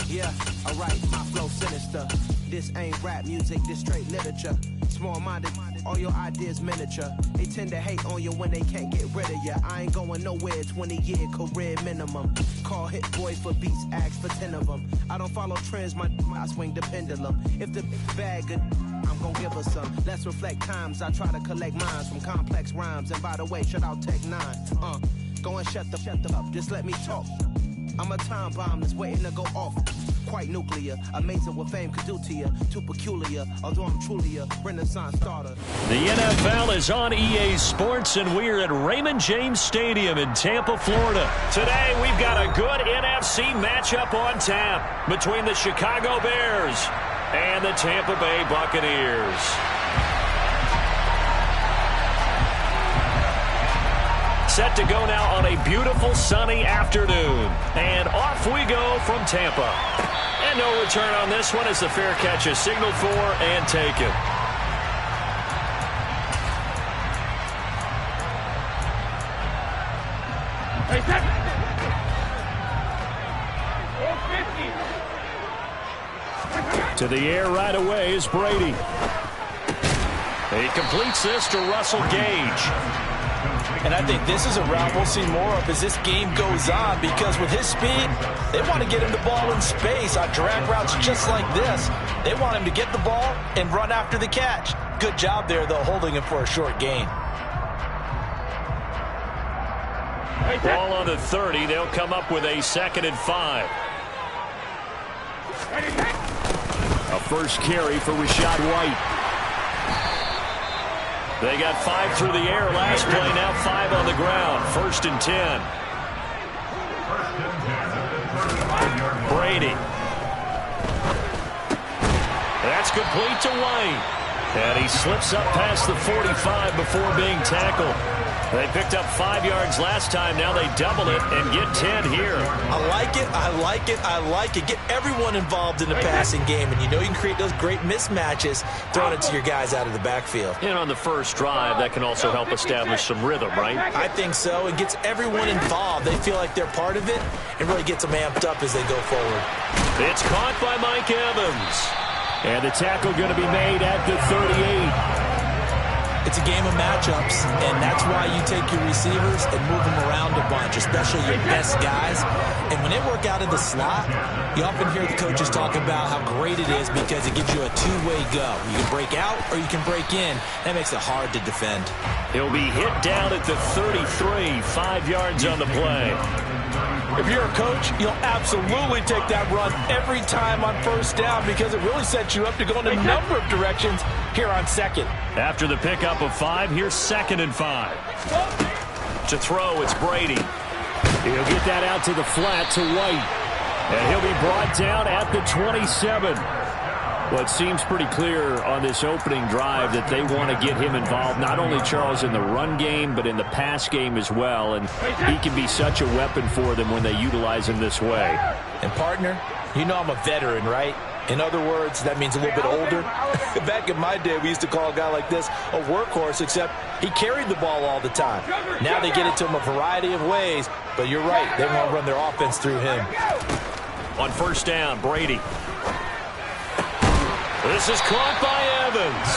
Yeah, alright, my flow sinister. This ain't rap music, this straight literature. Small-minded, all your ideas miniature. They tend to hate on you when they can't get rid of you. I ain't going nowhere, 20-year career minimum. Call hit boy for beats, ask for 10 of them. I don't follow trends, I swing the pendulum. If the bag good, I'm gon' give her some. Let's reflect times, I try to collect minds from complex rhymes. And by the way, shout out Tech 9. Go and shut the up, just let me talk. I'm a time bomb that's waiting to go off. Quite nuclear, amazing what fame could do to you. Too peculiar, although I'm truly a renaissance starter. The NFL is on EA Sports, and we're at Raymond James Stadium in Tampa, Florida. Today, we've got a good NFC matchup on tap between the Chicago Bears and the Tampa Bay Buccaneers. Set to go now on a beautiful sunny afternoon. And off we go from Tampa. And no return on this one as the fair catch is signaled for and taken. To the air right away is Brady. He completes this to Russell Gage. And I think this is a route we'll see more of as this game goes on, because with his speed, they want to get him the ball in space on drag routes just like this. They want him to get the ball and run after the catch. Good job there, though, holding him for a short gain. Ball on the 30. They'll come up with a 2nd and 5. A first carry for Rachaad White. They got 5 through the air last play, now 5 on the ground. 1st and 10. Brady. That's complete to White. And he slips up past the 45 before being tackled. They picked up 5 yards last time. Now they double it and get 10 here. I like it, I like it, I like it. Get everyone involved in the passing game, and you know you can create those great mismatches throwing it to your guys out of the backfield. And on the first drive, that can also help establish some rhythm, right? I think so. It gets everyone involved. They feel like they're part of it, and really gets them amped up as they go forward. It's caught by Mike Evans. And the tackle going to be made at the 38. It's a game of matchups, and that's why you take your receivers and move them around a bunch, especially your best guys. And when they work out in the slot, you often hear the coaches talk about how great it is because it gives you a two-way go. You can break out or you can break in. That makes it hard to defend. He'll be hit down at the 33, 5 yards on the play. If you're a coach, you'll absolutely take that run every time on first down because it really sets you up to go in a number of directions here on second. After the pickup of 5, here's 2nd and 5. To throw, it's Brady. He'll get that out to the flat to White. And he'll be brought down at the 27. Well, it seems pretty clear on this opening drive that they want to get him involved, not only, Charles, in the run game, but in the pass game as well. And he can be such a weapon for them when they utilize him this way. And, partner, you know I'm a veteran, right? In other words, that means a little bit older. Back in my day, we used to call a guy like this a workhorse, except he carried the ball all the time. Now they get it to him a variety of ways, but you're right. They want to run their offense through him. On first down, Brady. This is caught by Evans.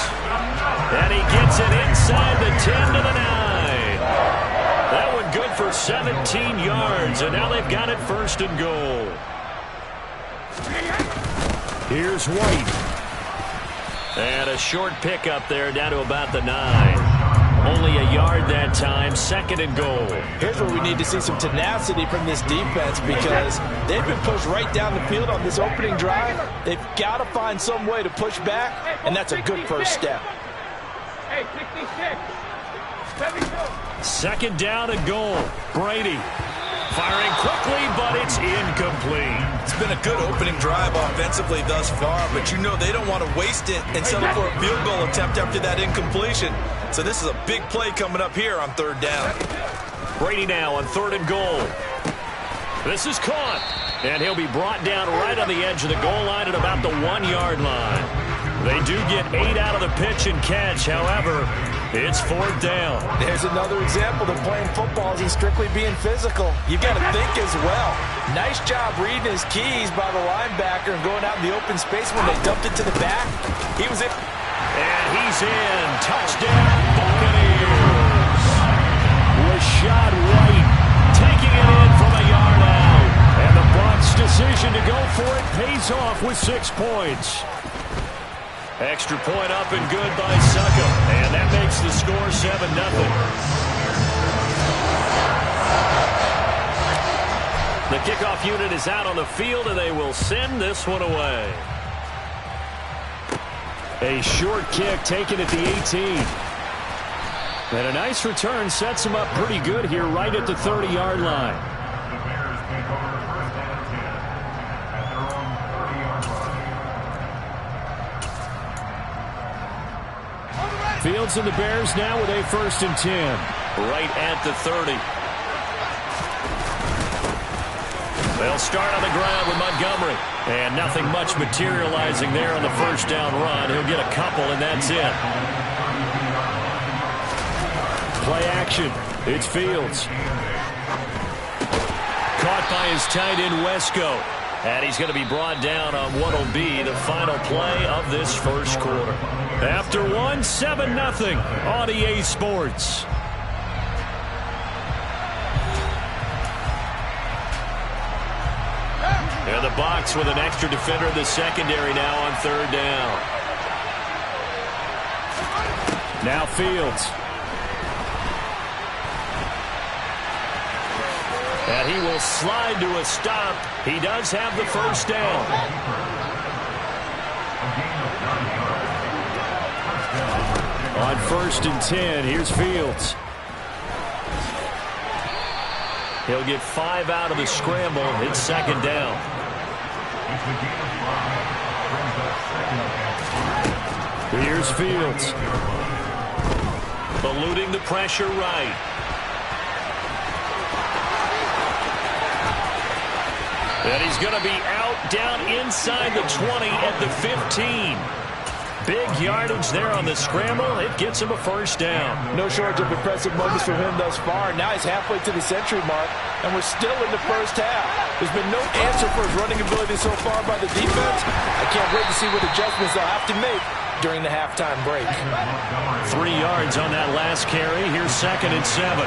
And he gets it inside the 10 to the 9. That one good for 17 yards, and now they've got it 1st and goal. Here's White. And a short pickup there down to about the 9. Only a yard that time, 2nd and goal. Here's where we need to see some tenacity from this defense because they've been pushed right down the field on this opening drive. They've got to find some way to push back, and that's a good first step. 2nd down and goal. Brady firing quickly, but it's incomplete. It's been a good opening drive offensively thus far, but you know they don't want to waste it and settle for a field goal attempt after that incompletion. So this is a big play coming up here on 3rd down. Brady now on 3rd and goal. This is caught, and he'll be brought down right on the edge of the goal line at about the 1-yard line. They do get 8 out of the pitch and catch. However, it's 4th down. There's another example that playing football isn't strictly being physical. You've got to think as well. Nice job reading his keys by the linebacker and going out in the open space when they dumped it to the back. He was in. And he's in. Touchdown, Buccaneers. Rashad White taking it in from a yard out. And the Bucs' decision to go for it pays off with 6 points. Extra point up and good by Succop. And that makes the score 7-0. The kickoff unit is out on the field, and they will send this one away. A short kick taken at the 18. And a nice return sets him up pretty good here right at the 30-yard line. Fields and the Bears now with a 1st and 10. Right at the 30. They'll start on the ground with Montgomery. And nothing much materializing there on the 1st down run. He'll get a couple, and that's it. Play action. It's Fields. Caught by his tight end, Wesco. And he's going to be brought down on what will be the final play of this first quarter. After 7-0 on EA Sports. And the Bucs with an extra defender in the secondary now on 3rd down. Now Fields. And he will slide to a stop. He does have the 1st down. On 1st and 10, here's Fields. He'll get 5 out of the scramble. It's 2nd down. Here's Fields. Eluding the pressure right. And he's going to be out down inside the 20 at the 15. Big yardage there on the scramble. It gets him a 1st down. No shortage of impressive moments from him thus far. Now he's halfway to the century mark, and we're still in the 1st half. There's been no answer for his running ability so far by the defense. I can't wait to see what adjustments they'll have to make during the halftime break. 3 yards on that last carry. Here's 2nd and 7.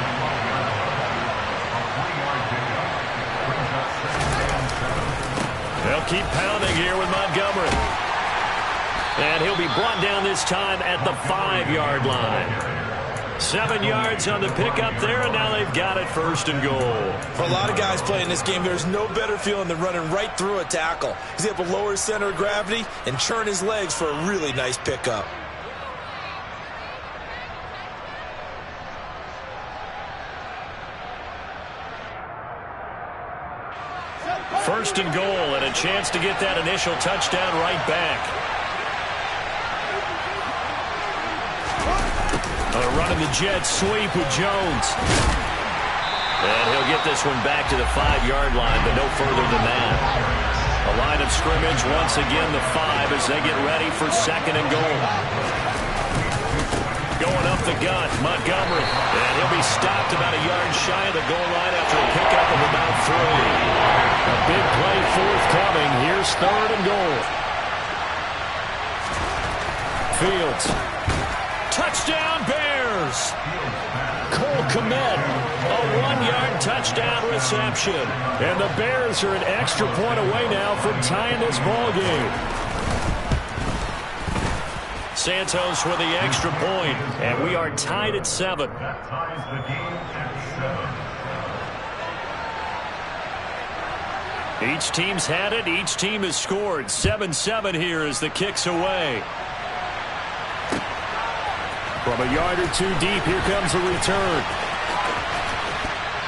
They'll keep pounding here with Montgomery. And he'll be brought down this time at the 5-yard line. 7 yards on the pickup there, and now they've got it 1st and goal. For a lot of guys playing this game, there's no better feeling than running right through a tackle. He's able to lower his center of gravity and churn his legs for a really nice pickup. First and goal, and a chance to get that initial touchdown right back. Running the jet sweep with Jones. And he'll get this one back to the 5-yard line, but no further than that. A line of scrimmage, once again the 5 as they get ready for 2nd and goal. Going up the gut, Montgomery. And he'll be stopped about a yard shy of the goal line after a pickup of about 3. A big play forthcoming. Here's 3rd and goal. Fields. Touchdown, Bears! Cole Kmet, a 1-yard touchdown reception. And the Bears are an extra point away now from tying this ball game. Santos with the extra point, and we are tied at 7. That ties the game at 7. Each team's had it. Each team has scored. 7-7 here as the kick's away. From a yard or 2 deep, here comes a return.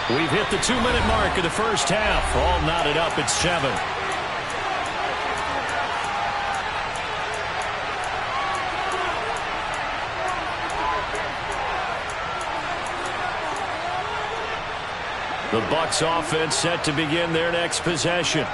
We've hit the 2-minute mark of the 1st half. All knotted up at 7. The Bucs offense set to begin their next possession.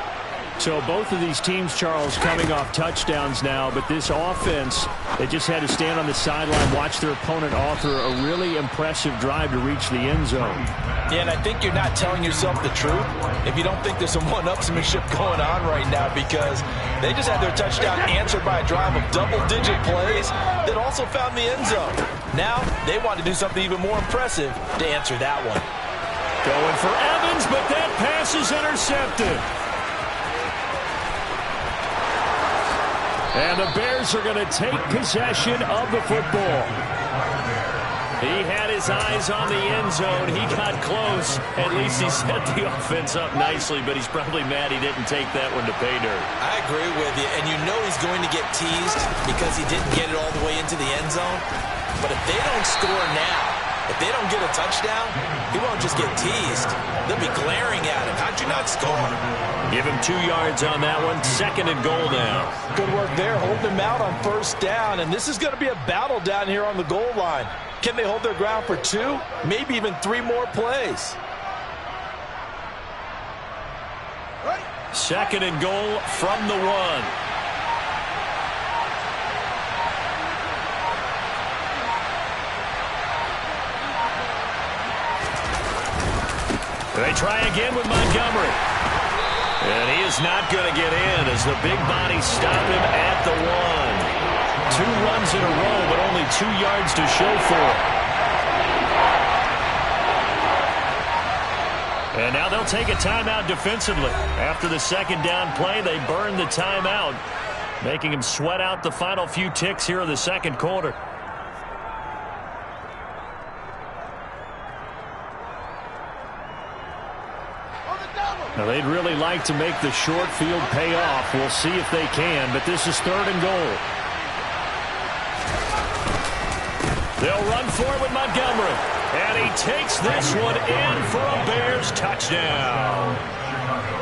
So both of these teams, Charles, coming off touchdowns now, but this offense, they just had to stand on the sideline, watch their opponent author a really impressive drive to reach the end zone. Yeah, and I think you're not telling yourself the truth if you don't think there's some one-upsmanship going on right now, because they just had their touchdown answered by a drive of double-digit plays that also found the end zone. Now they want to do something even more impressive to answer that one. Going for Evans, but that pass is intercepted. And the Bears are going to take possession of the football. He had his eyes on the end zone. He got close. At least he set the offense up nicely, but he's probably mad he didn't take that one to pay dirt. I agree with you, and you know he's going to get teased because he didn't get it all the way into the end zone. But if they don't score now, if they don't get a touchdown, he won't just get teased. They'll be glaring at him. How'd you not score? Give him 2 yards on that one. 2nd and goal now. Good work there, holding him out on 1st down. And this is going to be a battle down here on the goal line. Can they hold their ground for 2, maybe even 3 more plays? 2nd and goal from the 1. They try again with Montgomery. And he is not going to get in as the big bodies stop him at the 1. 2 runs in a row, but only 2 yards to show for it. And now they'll take a timeout defensively. After the 2nd down play, they burn the timeout, making him sweat out the final few ticks here in the 2nd quarter. Now, they'd really like to make the short field pay off. We'll see if they can, but this is 3rd and goal. They'll run for it with Montgomery. And he takes this one in for a Bears touchdown.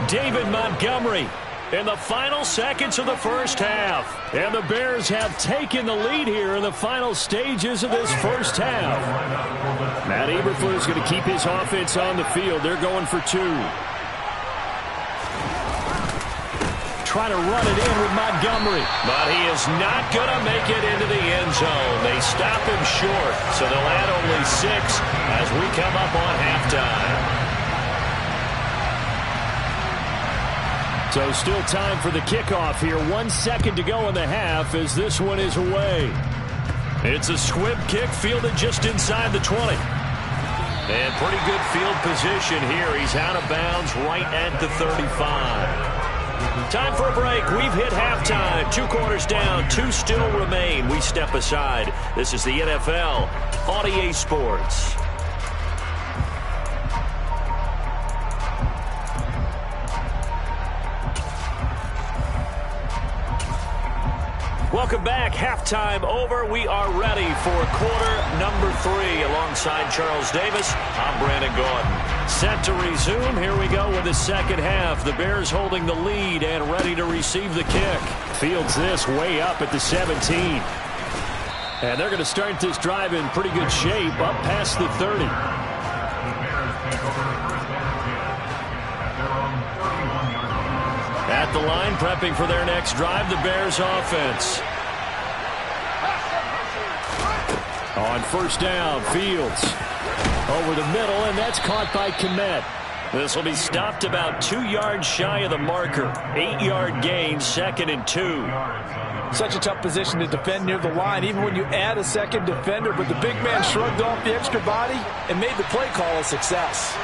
David Montgomery in the final seconds of the 1st half. And the Bears have taken the lead here in the final stages of this 1st half. Matt Eberflus is going to keep his offense on the field. They're going for 2. Trying to run it in with Montgomery. But he is not going to make it into the end zone. They stop him short, so they'll add only 6 as we come up on halftime. So still time for the kickoff here. 1 second to go in the half as this one is away. It's a squib kick fielded just inside the 20. And pretty good field position here. He's out of bounds right at the 35. Time for a break. We've hit halftime. 2 quarters down. 2 still remain. We step aside. This is the NFL on EA Sports. Welcome back. Halftime over. We are ready for quarter number 3. Alongside Charles Davis, I'm Brandon Gordon. Set to resume. Here we go with the 2nd half. The Bears holding the lead and ready to receive the kick. Fields this way up at the 17. And they're going to start this drive in pretty good shape up past the 30. At the line, prepping for their next drive, the Bears offense. On 1st down, Fields over the middle, and that's caught by Kmet. This will be stopped about 2 yards shy of the marker. 8-yard gain, 2nd and 2. Such a tough position to defend near the line, even when you add a 2nd defender, but the big man shrugged off the extra body and made the play call a success.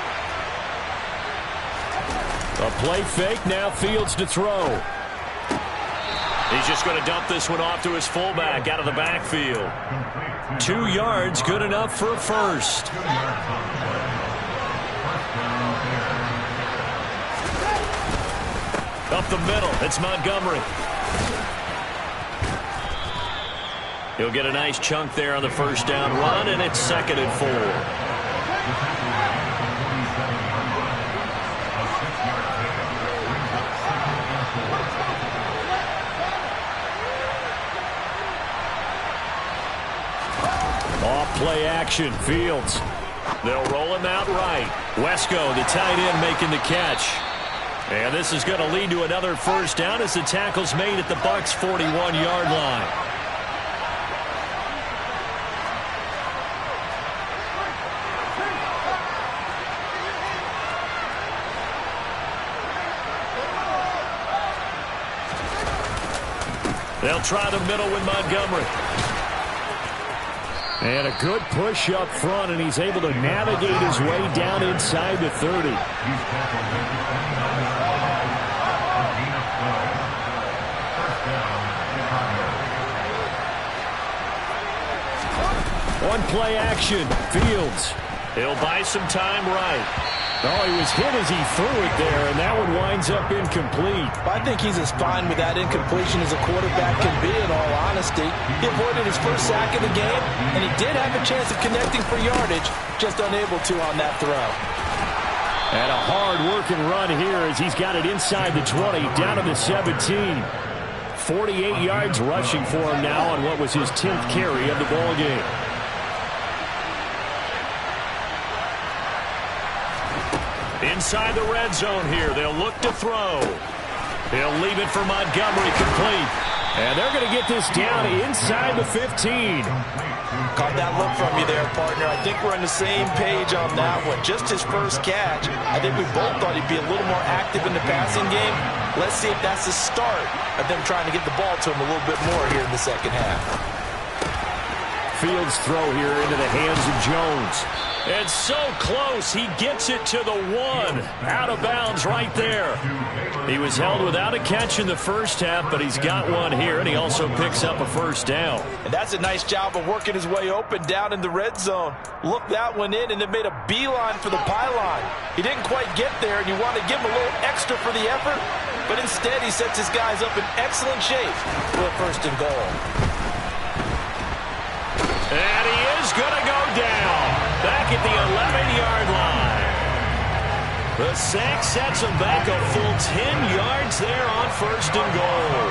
A play fake, now Fields to throw. He's just going to dump this one off to his fullback out of the backfield. 2 yards, good enough for a first. Up the middle, it's Montgomery. He'll get a nice chunk there on the 1st down run, and it's 2nd and 4. Play action, Fields. They'll roll him out right. Wesco, the tight end, making the catch. And this is going to lead to another first down as the tackle's made at the Bucs' 41-yard line. They'll try the middle with Montgomery. And a good push up front, and he's able to navigate his way down inside the 30. One play action. Fields. He'll buy some time right. Oh, he was hit as he threw it there, and that one winds up incomplete. I think he's as fine with that incompletion as a quarterback can be, in all honesty. He avoided his first sack of the game, and he did have a chance of connecting for yardage, just unable to on that throw. And a hard-working run here as he's got it inside the 20, down to the 17. 48 yards rushing for him now on what was his 10th carry of the ballgame. Inside the red zone here, they'll look to throw. He'll leave it for Montgomery, complete. And they're going to get this down inside the 15. Caught that look from you there, partner. I think we're on the same page on that one. Just his first catch. I think we both thought he'd be a little more active in the passing game. Let's see if that's the start of them trying to get the ball to him a little bit more here in the second half. Fields throw here into the hands of Jones. And so close, he gets it to the 1. Out of bounds right there. He was held without a catch in the first half, but he's got one here, and he also picks up a first down. And that's a nice job of working his way open down in the red zone. Looked that one in and then made a beeline for the pylon. He didn't quite get there, and you want to give him a little extra for the effort, but instead he sets his guys up in excellent shape for a first and goal. And he is going to go down back at the 11-yard line. The sack sets him back a full 10 yards there on first and goal.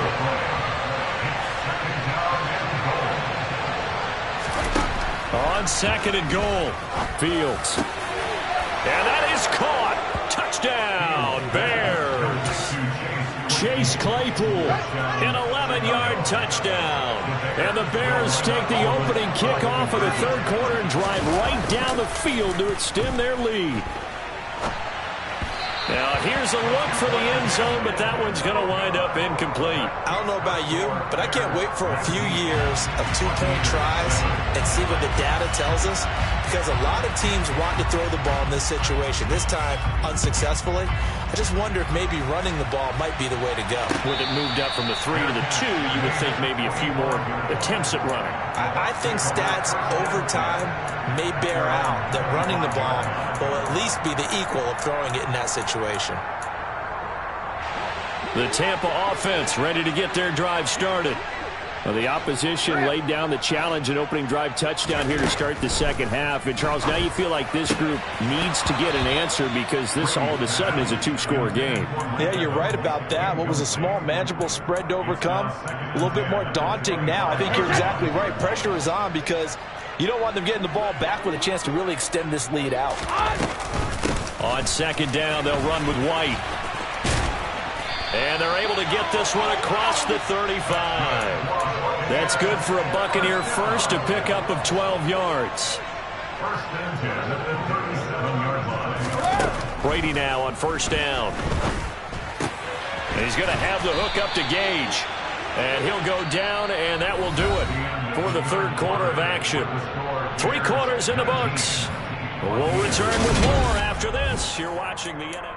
On second and goal, Fields. And that is caught. Touchdown, Bears. Chase Claypool, an 11-yard touchdown. And the Bears take the opening kickoff of the third quarter and drive right down the field to extend their lead. Now, here's a look for the end zone, but that one's going to wind up incomplete. I don't know about you, but I can't wait for a few years of two-point tries and see what the data tells us, because a lot of teams want to throw the ball in this situation. This time, unsuccessfully. I just wonder if maybe running the ball might be the way to go. With it moved up from the 3 to the 2, you would think maybe a few more attempts at running. I think stats over time may bear out that running the ball will at least be the equal of throwing it in that situation. The Tampa offense ready to get their drive started. Well, the opposition laid down the challenge and opening drive touchdown here to start the second half. And, Charles, now you feel like this group needs to get an answer because this all of a sudden is a two-score game. Yeah, you're right about that. What was a small, manageable spread to overcome, a little bit more daunting now. I think you're exactly right. Pressure is on because you don't want them getting the ball back with a chance to really extend this lead out. On second down, they'll run with White. And they're able to get this one across the 35. That's good for a Buccaneer first, a pickup of 12 yards. First and 10 at the 37-yard line. Brady now on first down. And he's going to have the hook up to Gage. And he'll go down, and that will do it for the third quarter of action. 3 quarters in the books. We'll return with more after this. You're watching the NFL.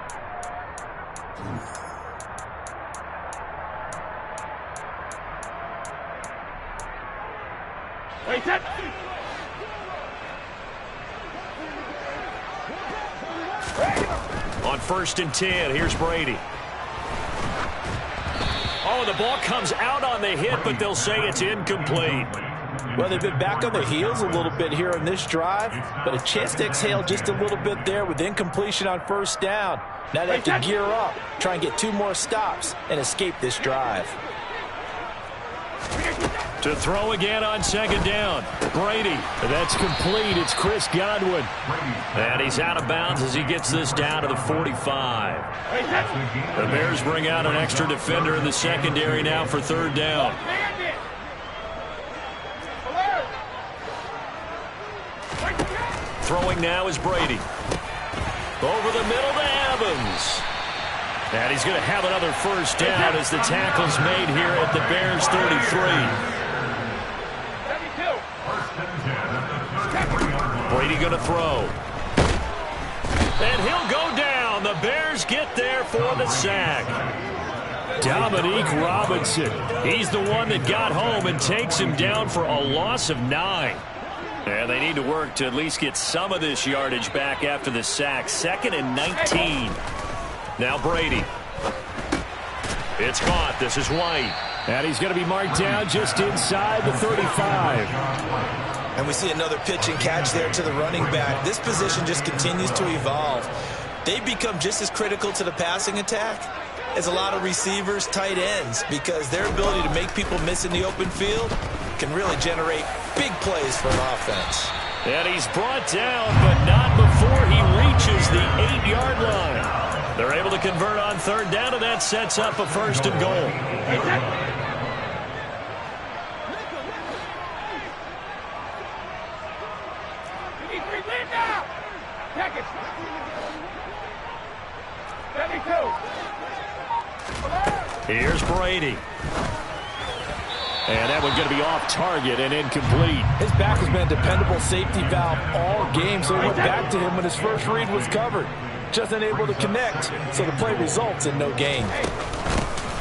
On first and 10, here's Brady. Oh, the ball comes out on the hit, but they'll say it's incomplete. Well, they've been back on their heels a little bit here in this drive, but a chance to exhale just a little bit there with incompletion on first down. Now they have to gear up, try and get 2 more stops, and escape this drive. To throw again on second down. Brady. That's complete. It's Chris Godwin. And he's out of bounds as he gets this down to the 45. The Bears bring out an extra defender in the secondary now for third down. Throwing now is Brady. Over the middle to Evans. And he's going to have another first down as the tackle's made here at the Bears 33. Brady going to throw. And he'll go down. The Bears get there for the sack. Dominique Robinson. He's the one that got home and takes him down for a loss of 9. And they need to work to at least get some of this yardage back after the sack. 2nd and 19. Now Brady. It's caught. This is White. And he's going to be marked down just inside the 35. And we see another pitch and catch there to the running back. This position just continues to evolve. They become just as critical to the passing attack as a lot of receivers, tight ends, because their ability to make people miss in the open field can really generate big plays for an offense. And he's brought down, but not before he reaches the 8-yard line. They're able to convert on third down, and that sets up a 1st and goal. Here's Brady. And that one's going to be off target and incomplete. His back has been a dependable safety valve all game, so he went back to him when his first read was covered. Just unable to connect, so the play results in no gain.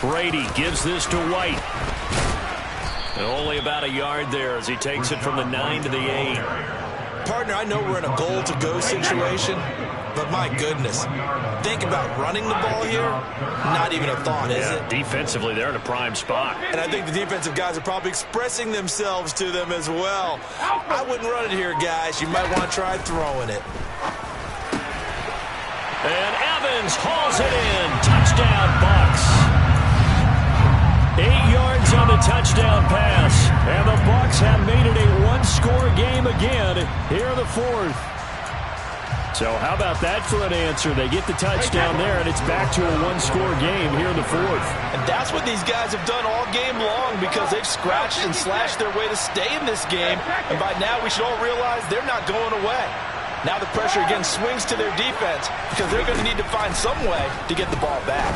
Brady gives this to White. And only about a yard there as he takes it from the 9 to the 8. Partner, I know we're in a goal-to-go situation, but my goodness, think about running the ball here. Not even a thought, is it? Defensively, they're in a prime spot. And I think the defensive guys are probably expressing themselves to them as well. I wouldn't run it here, guys. You might want to try throwing it. And Evans hauls it in. Touchdown, Bucs. 8 yards on the touchdown pass. And the Bucs have made it a one-score game again here in the 4th. So how about that for an answer? They get the touchdown there, and it's back to a one-score game here in the 4th. And that's what these guys have done all game long, because they've scratched and slashed their way to stay in this game. And by now, we should all realize they're not going away. Now the pressure again swings to their defense, because they're going to need to find some way to get the ball back.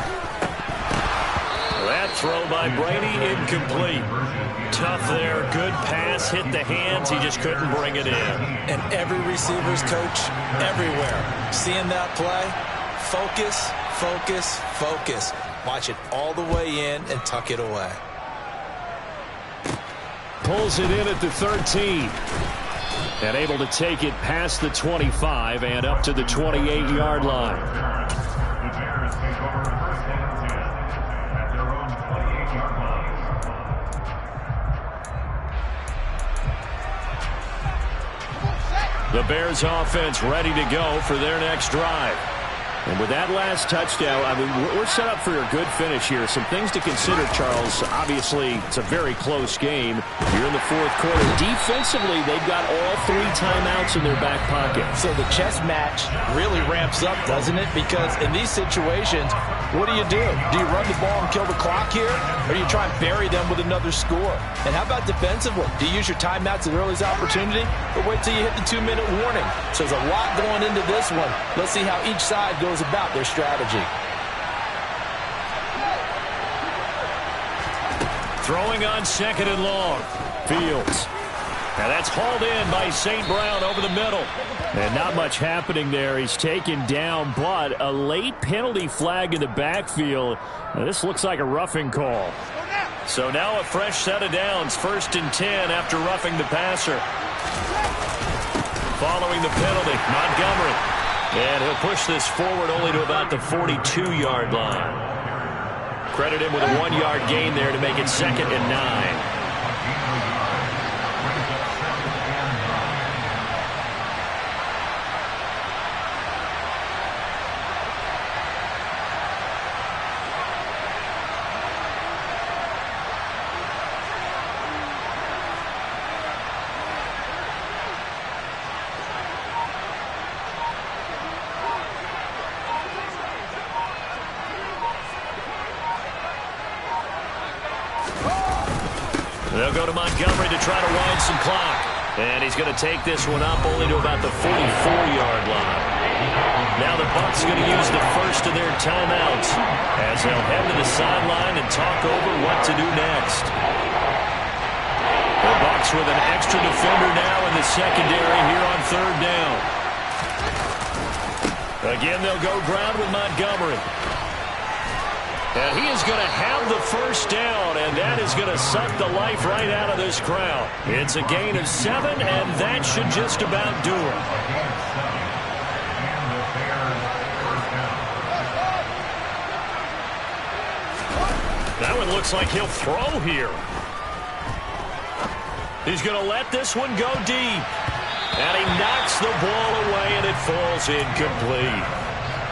That throw by Brady, incomplete. Tough there, good pass, hit the hands, he just couldn't bring it in. And every receiver's coach everywhere, seeing that play, focus, focus, focus. Watch it all the way in and tuck it away. Pulls it in at the 13. And able to take it past the 25 and up to the 28-yard line. The Bears take over 1st and 10 at their own 28-yard line. The Bears offense ready to go for their next drive. And with that last touchdown, I mean, we're set up for a good finish here. Some things to consider, Charles. Obviously, it's a very close game. You're in the 4th quarter. Defensively, they've got all 3 timeouts in their back pocket. So the chess match really ramps up, doesn't it? Because in these situations, what do? Do you run the ball and kill the clock here? Or do you try and bury them with another score? And how about defensively? Do you use your timeouts at earliest opportunity? Or wait till you hit the 2-minute warning? So there's a lot going into this one. Let's see how each side goes about their strategy. Throwing on 2nd and long. Fields. And that's hauled in by St. Brown over the middle. And not much happening there. He's taken down, but a late penalty flag in the backfield. Now, this looks like a roughing call. So now a fresh set of downs. 1st and 10 after roughing the passer. Following the penalty, Montgomery. And he'll push this forward only to about the 42-yard line. Credit him with a 1-yard gain there to make it 2nd and 9. They'll go to Montgomery to try to wind some clock. And he's going to take this one up only to about the 44-yard line. Now the Bucs going to use the first of their timeouts as they'll head to the sideline and talk over what to do next. The Bucs with an extra defender now in the secondary here on third down. Again, they'll go ground with Montgomery. And he is going to have the first down, and that is going to suck the life right out of this crowd. It's a gain of 7, and that should just about do it. That one looks like he'll throw here. He's going to let this one go deep. And he knocks the ball away, and it falls incomplete.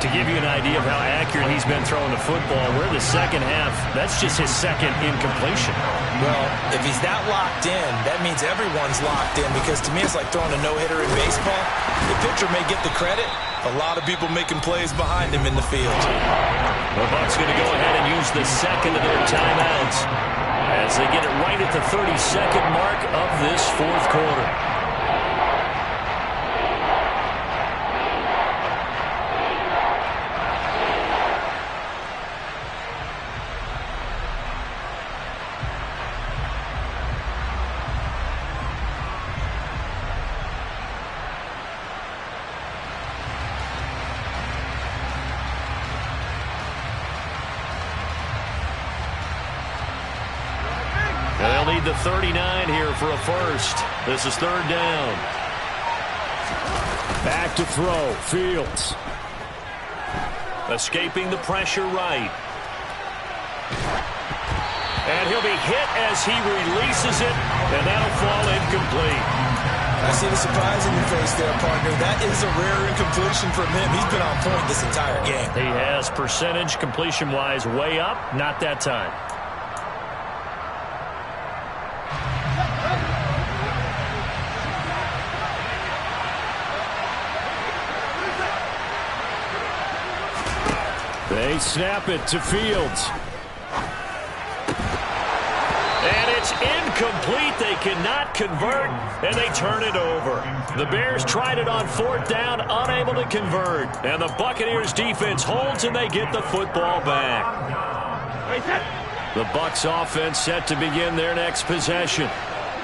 To give you an idea of how accurate he's been throwing the football, we're in the second half. That's just his second incompletion. Well, if he's that locked in, that means everyone's locked in, because to me it's like throwing a no-hitter in baseball. The pitcher may get the credit. A lot of people making plays behind him in the field. The Bucs going to go ahead and use the second of their timeouts as they get it right at the 32nd mark of this fourth quarter. They'll need the 39 here for a first. This is third down. Back to throw. Fields. Escaping the pressure right. And he'll be hit as he releases it, and that'll fall incomplete. I see the surprise in your face there, partner. That is a rare incompletion from him. He's been on point this entire game. He has percentage completion-wise way up. Not that time. They snap it to Fields. And it's incomplete. They cannot convert, and they turn it over. The Bears tried it on fourth down, unable to convert. And the Buccaneers defense holds, and they get the football back. The Bucs offense set to begin their next possession.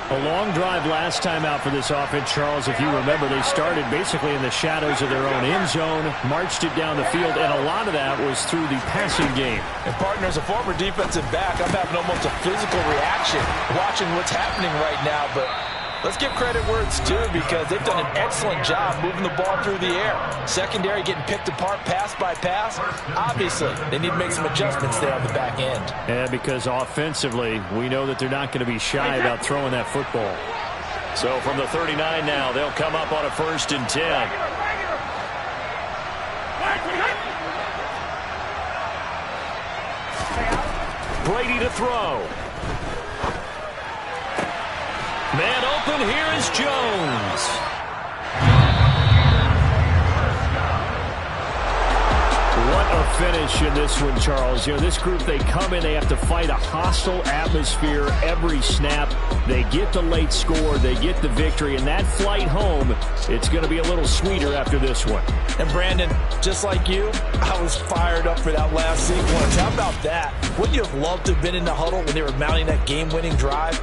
A long drive last time out for this offense, Charles. If you remember, they started basically in the shadows of their own end zone, marched it down the field, and a lot of that was through the passing game. And, partner, as a former defensive back, I'm having almost a physical reaction watching what's happening right now. But let's give credit where it's due, because they've done an excellent job moving the ball through the air. Secondary getting picked apart pass by pass. Obviously, they need to make some adjustments there on the back end. Yeah, because offensively, we know that they're not going to be shy about throwing that football. So from the 39 now, they'll come up on a 1st and 10. Brady to throw. Man open, here is Jones. What a finish in this one, Charles. You know, this group, they come in, they have to fight a hostile atmosphere every snap. They get the late score, they get the victory, and that flight home, it's going to be a little sweeter after this one. And Brandon, just like you, I was fired up for that last sequence. How about that? Wouldn't you have loved to have been in the huddle when they were mounting that game-winning drive?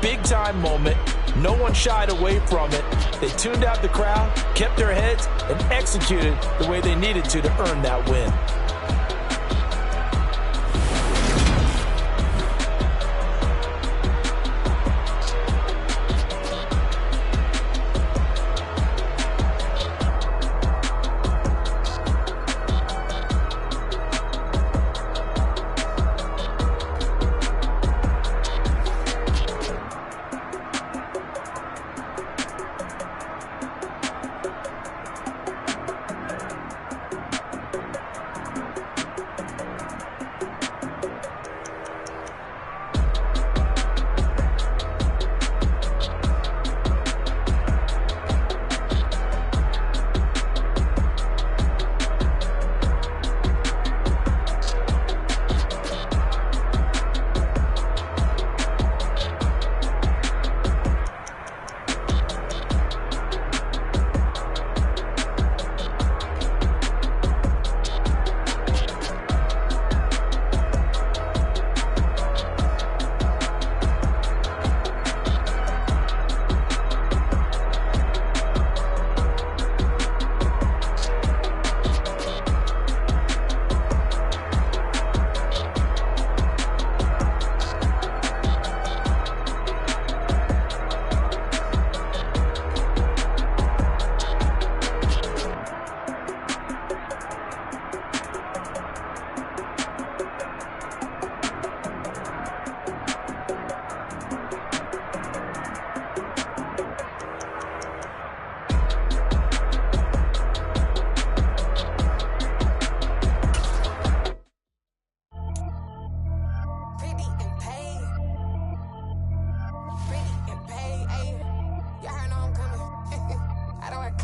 Big-time moment. No one shied away from it. They tuned out the crowd, kept their heads, and executed the way they needed to earn that win.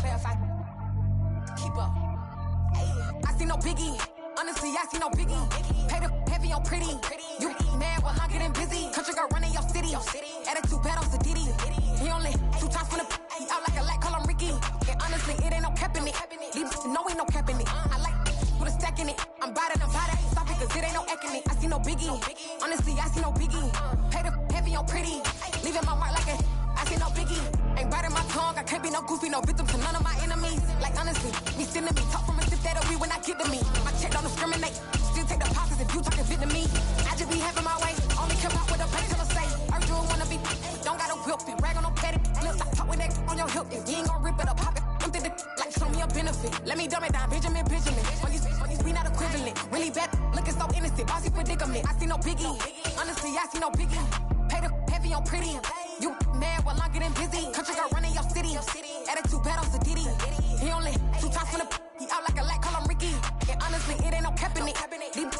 Keep up. I see no biggie. Honestly, I see no biggie. Pay the heavy on pretty. You mad while I'm getting busy. Country girl running your city. Attitude bad on Diddy. He only 2 times from the he out like a light, call him Ricky. And honestly, it ain't no cap in it. These no ain't no cap in it. I like with a stack in it. I'm about it. Stop it, cause it ain't no eck in it. I see no biggie. Honestly, I see no biggie. Pay the heavy on pretty. Leaving my mark like a I see no biggie. Ain't biting my tongue. I can't be no goofy, no victim to none of my enemies. Like honestly, me sending me talk from a sip that we when I get to me. My check don't discriminate. Still take the pauses if you talking Vietnamese. I just be having my way. Only care about what the pay till I say. Urge you wanna be. Don't gotta whip it. Rag on no petty. Lips I talk with that on your hip. If you ain't gon' rip it up, pop it. I'm thinking like show me a benefit. Let me dumb it down, Benjamin. We not equivalent. Really bad, looking so innocent. Bossy predicament. I see no biggie. Honestly, I see no biggie. Pay the heavy on pretty. You mad while I'm getting busy. Country girl running your city. Attitude bad on Diddy. He only 2 times from the he out like a light, call him Ricky. And honestly, it ain't no cap in it.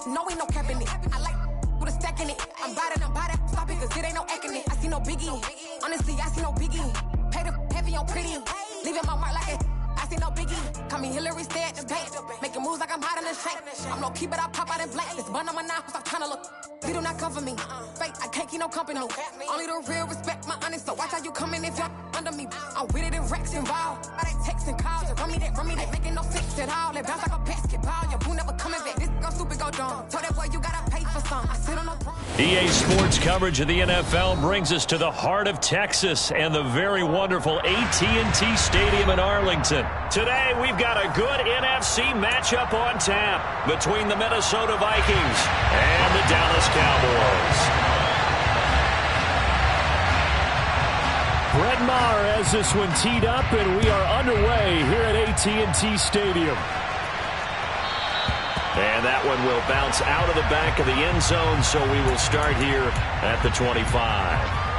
No ain't no cap in it. I like with a stack in it. I'm about it. Stop it, cause it ain't no eck in it. I see no biggie. Honestly, I see no biggie. Pay the heavy on pretty. Leaving my mark like a I see no biggie. Call me Hillary, stay at the bank. Making moves like I'm hot in the shank. I'm low key, but I pop out in blank. This bun on my knife, stop trying to look. They do not come for me. Fake, I can't keep no company. Only the real respect my honest. So watch how you coming if you're under me. I'm with it in Rex involved. I they text and calls. Run me that. Making no sense at all. They bounce like a basketball. Your boo never coming back. This go stupid, go dumb. Told that boy you gotta pay for some. I sit on no throne. EA Sports coverage of the NFL brings us to the heart of Texas and the very wonderful AT&T Stadium in Arlington. Today, we've got a good NFC matchup on tap between the Minnesota Vikings and the Dallas Cowboys. Brett Maher has this one teed up, and we are underway here at AT&T Stadium. And that one will bounce out of the back of the end zone, so we will start here at the 25.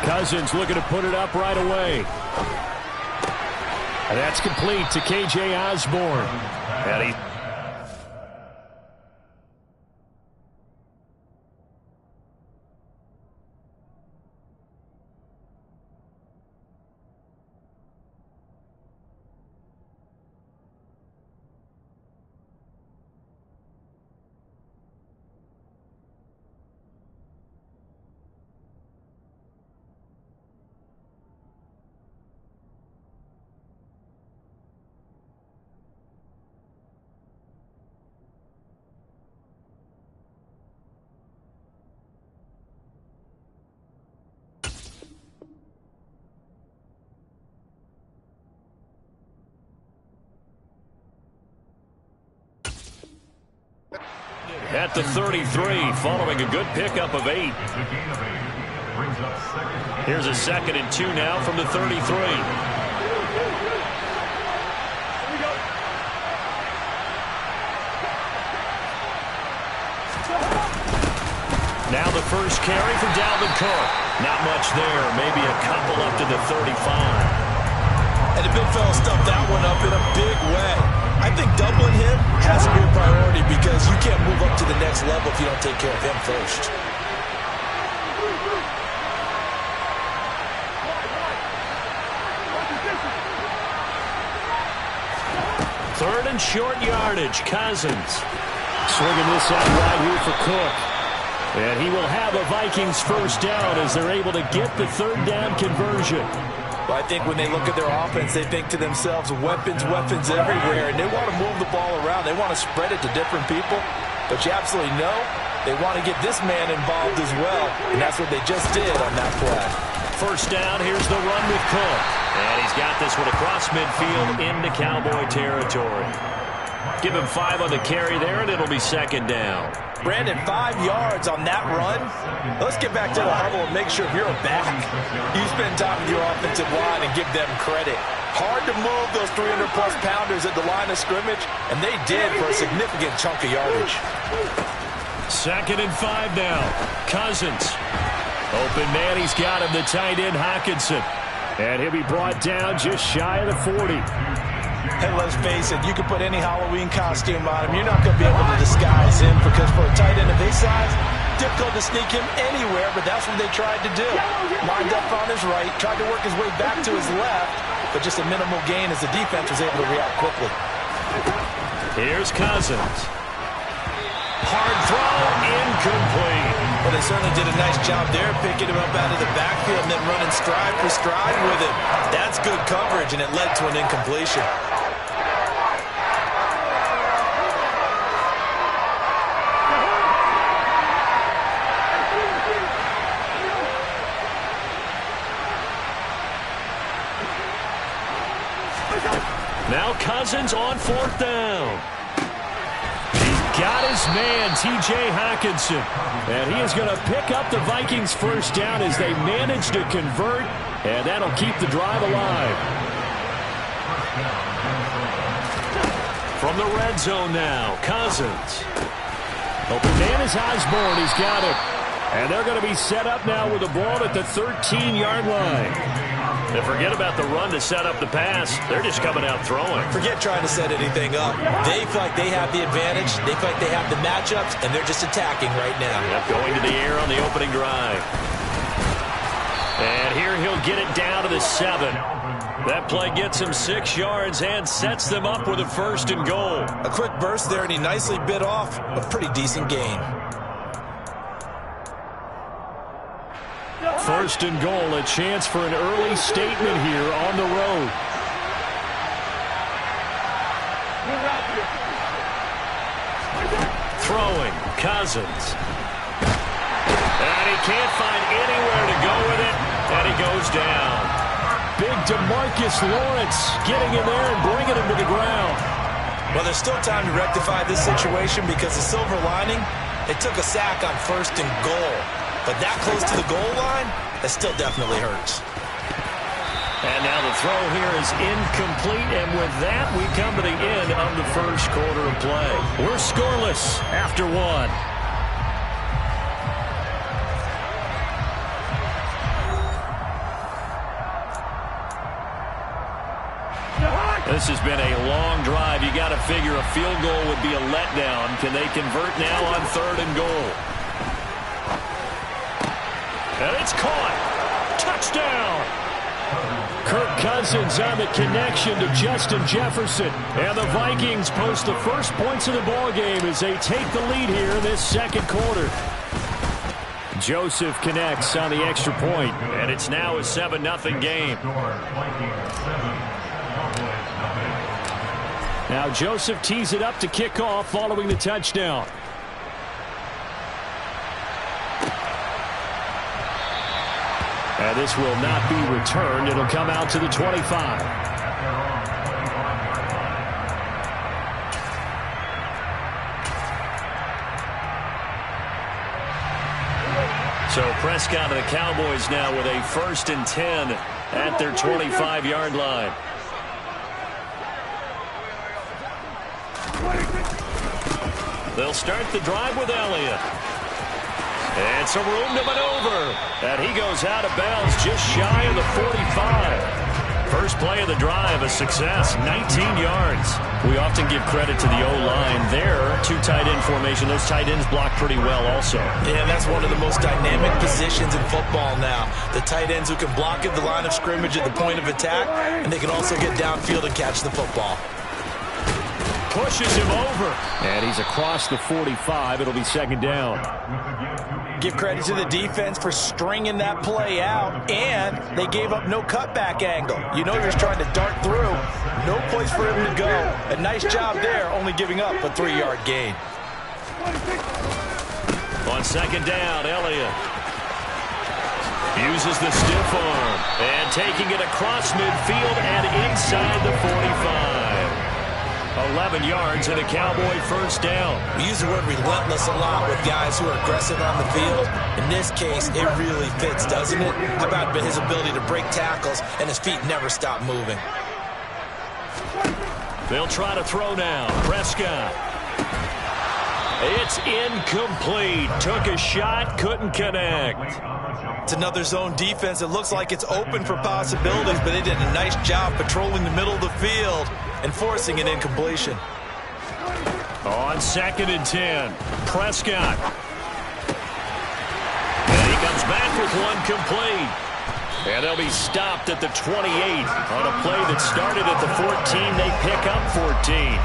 Cousins looking to put it up right away. And that's complete to K.J. Osborne. And he at the 33, following a good pickup of 8. Here's a 2nd and 2 now from the 33. Now the first carry for Dalvin Cook. Not much there, maybe a couple up to the 35. And the big fella stuffed that one up in a big way. I think doubling him has to be a priority because you can't move up to the next level if you don't take care of him first. Third and short yardage. Cousins swinging this out wide here for Cook. And he will have a Vikings first down as they're able to get the 3rd down conversion. Well, I think when they look at their offense, they think to themselves, weapons everywhere, and they want to move the ball around. They want to spread it to different people, but you absolutely know they want to get this man involved as well, and that's what they just did on that play. First down, here's the run with Cook. And he's got this one across midfield into Cowboy territory. Give him 5 on the carry there, and it'll be 2nd down. Brandon, 5 yards on that run. Let's get back to the huddle and make sure if you're a back, you spend time with your offensive line and give them credit. Hard to move those 300-plus pounders at the line of scrimmage, and they did for a significant chunk of yardage. 2nd and 5 now. Cousins. Open man, he's got him, the tight end Hockenson. And he'll be brought down just shy of the 40. And let's face it, you can put any Halloween costume on him. You're not going to be able to disguise him because for a tight end of his size, difficult to sneak him anywhere, but that's what they tried to do. Lined up on his right, tried to work his way back to his left, but just a minimal gain as the defense was able to react quickly. Here's Cousins. Hard throw, incomplete. Well, they certainly did a nice job there, picking him up out of the backfield and then running stride for stride with him. That's good coverage, and it led to an incompletion. Now Cousins on 4th down. Got his man, T.J. Hockenson. And he is going to pick up the Vikings' first down as they manage to convert, and that'll keep the drive alive. From the red zone now, Cousins. Open man is Osborne. He's got it. And they're going to be set up now with the ball at the 13-yard line. And forget about the run to set up the pass. They're just coming out throwing. Forget trying to set anything up. They feel like they have the advantage. They feel like they have the matchups, and they're just attacking right now. Yep, going to the air on the opening drive. And here he'll get it down to the 7. That play gets him 6 yards and sets them up with a 1st and goal. A quick burst there, and he nicely bit off a pretty decent gain. 1st and goal, a chance for an early statement here on the road. Throwing, Cousins. And he can't find anywhere to go with it, and he goes down. Big DeMarcus Lawrence getting in there and bringing him to the ground. Well, there's still time to rectify this situation because the silver lining, it took a sack on 1st and goal. But that close to the goal line, that still definitely hurts. And now the throw here is incomplete, and with that, we come to the end of the first quarter of play. We're scoreless after 1. This has been a long drive. You got to figure a field goal would be a letdown. Can they convert now on 3rd and goal? And it's caught. Touchdown. Kirk Cousins on the connection to Justin Jefferson. And the Vikings post the first points of the ballgame as they take the lead here in this 2nd quarter. Joseph connects on the extra point, and it's now a 7-0 game. Now Joseph tees it up to kick off following the touchdown. And this will not be returned. It'll come out to the 25. So Prescott and the Cowboys now with a 1st and 10 at their 25-yard line. They'll start the drive with Elliott. And some room to maneuver. And he goes out of bounds just shy of the 45. First play of the drive, a success, 19 yards. We often give credit to the O-line there. 2 tight end formation. Those tight ends block pretty well also. Yeah, that's one of the most dynamic positions in football now. The tight ends who can block at the line of scrimmage at the point of attack, and they can also get downfield and catch the football. Pushes him over. And he's across the 45. It'll be 2nd down. Give credit to the defense for stringing that play out, and they gave up no cutback angle. You know he was trying to dart through. No place for him to go. A nice job there, only giving up a 3-yard gain. On 2nd down, Elliott uses the stiff arm and taking it across midfield and inside the 45. 11 yards and a Cowboy 1st down. We use the word relentless a lot with guys who are aggressive on the field. In this case, it really fits, doesn't it? How about his ability to break tackles and his feet never stop moving? They'll try to throw now. Prescott. It's incomplete. Took a shot, couldn't connect. It's another zone defense. It looks like it's open for possibilities, but they did a nice job patrolling the middle of the field. and forcing an incompletion. On 2nd and 10, Prescott. And he comes back with one complete. And they'll be stopped at the 28 on a play that started at the 14. They pick up 14.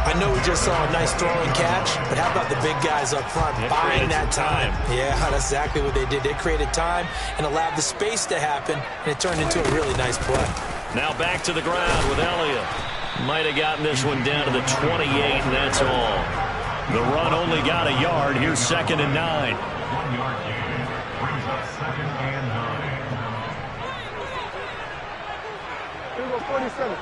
I know we just saw a nice throw and catch, but how about the big guys up front buying that time? Yeah, that's exactly what they did. They created time and allowed the space to happen, and it turned into a really nice play. Now back to the ground with Elliott. Might have gotten this one down to the 28, and that's all. The run only got a yard. Here's 2nd and 9. 1 yard gain brings up 2nd and 9. Here we go, 47.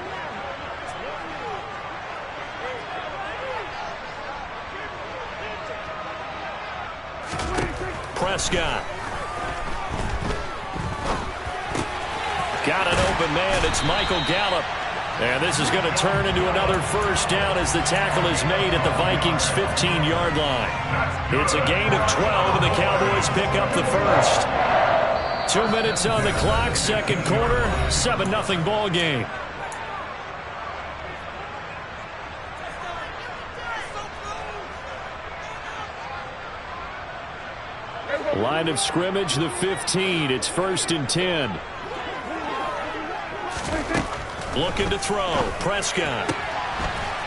Prescott. Got an open man. It's Michael Gallup. And this is going to turn into another first down as the tackle is made at the Vikings' 15-yard line. It's a gain of 12, and the Cowboys pick up the first. 2 minutes on the clock, second quarter, 7-0 ball game. Line of scrimmage, the 15. It's 1st and 10. Looking to throw. Prescott.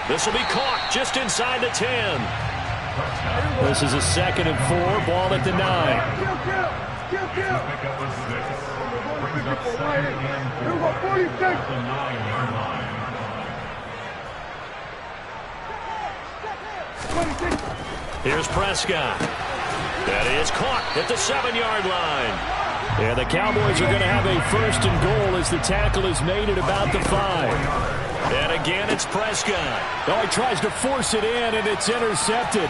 This will be caught just inside the 10. This is a 2nd and 4. Ball at the 9. Pick up a 6. Brings up 2nd and 4. At the 9-yard line. Here's Prescott. That is caught at the 7-yard line. And the Cowboys are going to have a 1st and goal as the tackle is made at about the 5. And again, it's Prescott. Oh, he tries to force it in, and it's intercepted.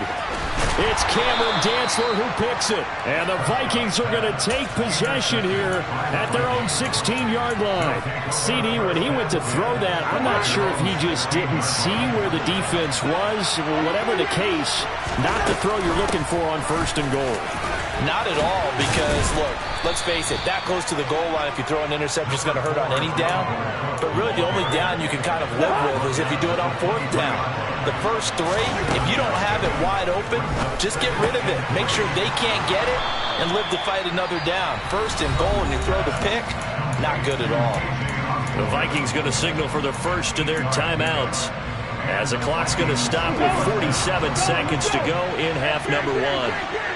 It's Cameron Dantzler who picks it. And the Vikings are going to take possession here at their own 16-yard line. CD, when he went to throw that, I'm not sure if he just didn't see where the defense was. Whatever the case, not the throw you're looking for on 1st and goal. Not at all, because, look, let's face it, that goes to the goal line. If you throw an interception, it's going to hurt on any down. But really, the only down you can kind of live with is if you do it on 4th down. The first 3, if you don't have it wide open, just get rid of it. Make sure they can't get it and live to fight another down. 1st and goal, and you throw the pick, not good at all. The Vikings going to signal for the first of their timeouts as the clock's going to stop with 47 seconds to go in half number 1.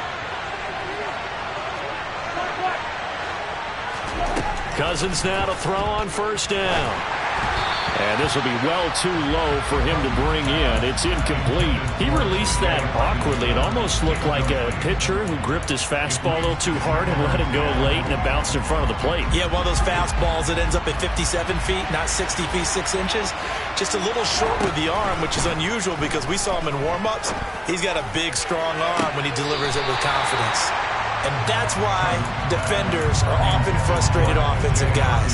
Cousins now to throw on 1st down. And this will be well too low for him to bring in. It's incomplete. He released that awkwardly. It almost looked like a pitcher who gripped his fastball a little too hard and let it go late, and it bounced in front of the plate. Yeah, one of those fastballs that ends up at 57 feet, not 60 feet, 6 inches. Just a little short with the arm, which is unusual because we saw him in warm-ups. He's got a big, strong arm when he delivers it with confidence. And that's why defenders are often frustrated offensive guys.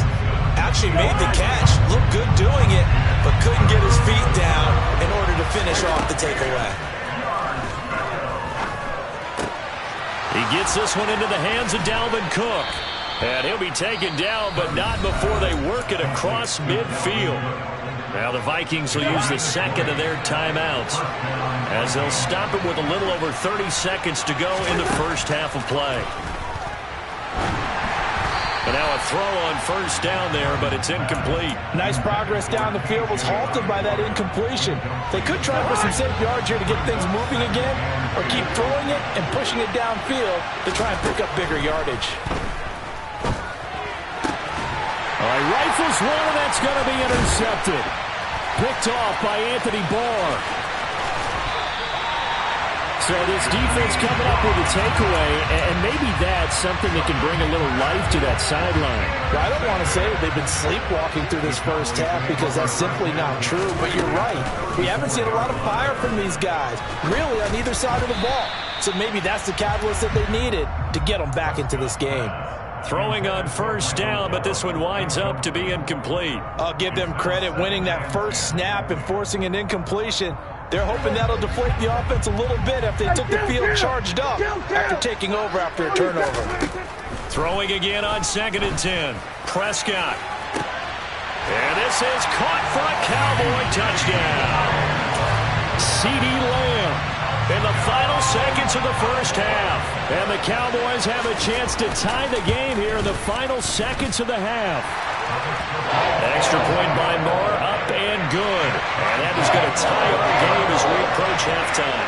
Actually made the catch, looked good doing it, but couldn't get his feet down in order to finish off the takeaway. He gets this one into the hands of Dalvin Cook. And he'll be taken down, but not before they work it across midfield. Now the Vikings will use the 2nd of their timeouts as they'll stop it with a little over 30 seconds to go in the first half of play. And now a throw on 1st down there, but it's incomplete. Nice progress down the field, was halted by that incompletion. They could try for some safe yards here to get things moving again, or keep throwing it and pushing it downfield to try and pick up bigger yardage. All right, rifles one, and that's going to be intercepted. Picked off by Anthony Barr. So this defense coming up with a takeaway, and maybe that's something that can bring a little life to that sideline. I don't want to say that they've been sleepwalking through this first half because that's simply not true, but you're right. We haven't seen a lot of fire from these guys, really on either side of the ball. So maybe that's the catalyst that they needed to get them back into this game. Throwing on 1st down, but this one winds up to be incomplete. I'll give them credit winning that first snap and forcing an incompletion. They're hoping that'll deflate the offense a little bit after they took the field charged up after taking over after a turnover. Throwing again on 2nd and 10. Prescott. And this this is caught for a Cowboy touchdown. CeeDee Lamb in the final seconds of the first half. And the Cowboys have a chance to tie the game here in the final seconds of the half. Extra point by Moore, up and good. And that is going to tie our game as we approach halftime.